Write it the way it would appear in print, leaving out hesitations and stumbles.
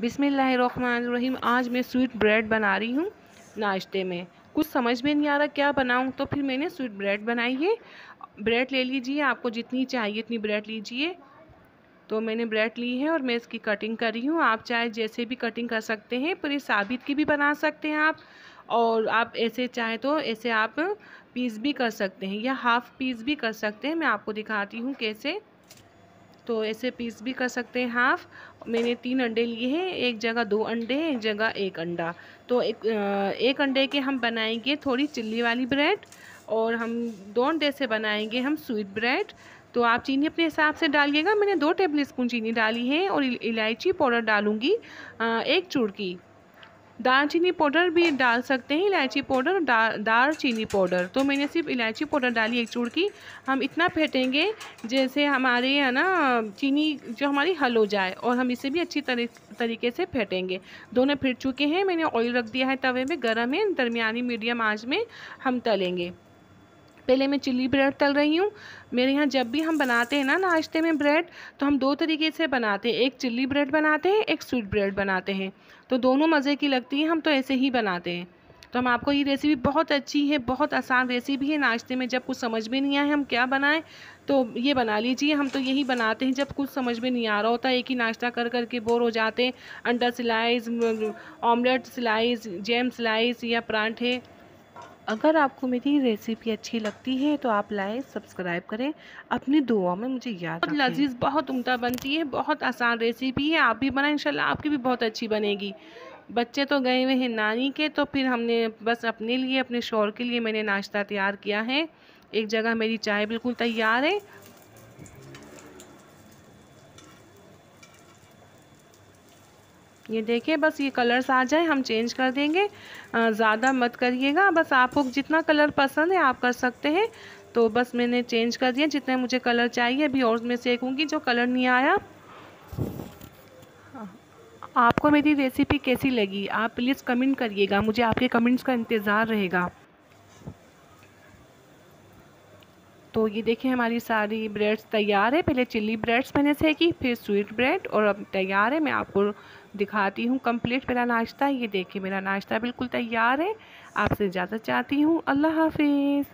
बिस्मिल्लाहिर्रहमानिर्रहीम। आज मैं स्वीट ब्रेड बना रही हूँ नाश्ते में। कुछ समझ में नहीं आ रहा क्या बनाऊँ, तो फिर मैंने स्वीट ब्रेड बनाई है। ब्रेड ले लीजिए, आपको जितनी चाहिए इतनी ब्रेड लीजिए। तो मैंने ब्रेड ली है और मैं इसकी कटिंग कर रही हूँ। आप चाहे जैसे भी कटिंग कर सकते हैं, पूरी साबित की भी बना सकते हैं आप, और आप ऐसे चाहे तो ऐसे आप पीस भी कर सकते हैं या हाफ पीस भी कर सकते हैं। मैं आपको दिखाती हूँ कैसे। तो ऐसे पीस भी कर सकते हैं हाफ। मैंने 3 अंडे लिए हैं, एक जगह 2 अंडे, एक जगह 1 अंडा। तो एक अंडे के हम बनाएंगे थोड़ी चिल्ली वाली ब्रेड, और हम 2 अंडे से बनाएंगे हम स्वीट ब्रेड। तो आप चीनी अपने हिसाब से डालिएगा। मैंने 2 टेबल स्पून चीनी डाली है, और इलायची पाउडर डालूंगी 1 चुटकी। दालचीनी पाउडर भी डाल सकते हैं, इलायची पाउडर, दालचीनी पाउडर। तो मैंने सिर्फ इलायची पाउडर डाली 1 चुटकी। हम इतना फेंटेंगे जैसे हमारे है ना चीनी जो हमारी हल हो जाए, और हम इसे भी अच्छी तरीके से फेंटेंगे। दोनों फेंट चुके हैं। मैंने ऑयल रख दिया है तवे में, गर्म है, दरमियानी मीडियम आंच में हम तलेंगे। पहले मैं चिल्ली ब्रेड तल रही हूँ। मेरे यहाँ जब भी हम बनाते हैं ना नाश्ते में ब्रेड, तो हम 2 तरीके से बनाते हैं। एक चिल्ली ब्रेड बनाते हैं, एक स्वीट ब्रेड बनाते हैं। तो दोनों मज़े की लगती है, हम तो ऐसे ही बनाते हैं। तो हम आपको ये रेसिपी बहुत अच्छी है, बहुत आसान रेसिपी है। नाश्ते में जब कुछ समझ में नहीं आए हम क्या बनाएं, तो ये बना लीजिए। हम तो यही बनाते हैं जब कुछ समझ में नहीं आ रहा होता, एक ही नाश्ता कर कर के बोर हो जाते हैं। अंडा slice, omelette slice, jam slice या पराठे। अगर आपको मेरी रेसिपी अच्छी लगती है तो आप लाइक सब्सक्राइब करें, अपनी दुआ में मुझे याद रखें। बहुत लजीज, बहुत उम्दा बनती है, बहुत आसान रेसिपी है। आप भी बनाएं, इंशाल्लाह आपकी भी बहुत अच्छी बनेगी। बच्चे तो गए हुए हैं नानी के, तो फिर हमने बस अपने लिए, अपने शौहर के लिए मैंने नाश्ता तैयार किया है। एक जगह मेरी चाय बिल्कुल तैयार है। ये देखिए, बस ये कलर्स आ जाए हम चेंज कर देंगे। ज़्यादा मत करिएगा, बस आपको जितना कलर पसंद है आप कर सकते हैं। तो बस मैंने चेंज कर दिया जितने मुझे कलर चाहिए। अभी और मैं सेकूंगी जो कलर नहीं आया। आपको मेरी रेसिपी कैसी लगी आप प्लीज़ कमेंट करिएगा, मुझे आपके कमेंट्स का इंतज़ार रहेगा। तो ये देखिए हमारी सारी ब्रेड्स तैयार है। पहले चिल्ली ब्रेड्स मैंने सेकी, फिर स्वीट ब्रेड, और अब तैयार है। मैं आपको दिखाती हूँ कंप्लीट मेरा नाश्ता। ये देखिए मेरा नाश्ता बिल्कुल तैयार है। आपसे इजाज़त चाहती हूँ। अल्लाह हाफिज़।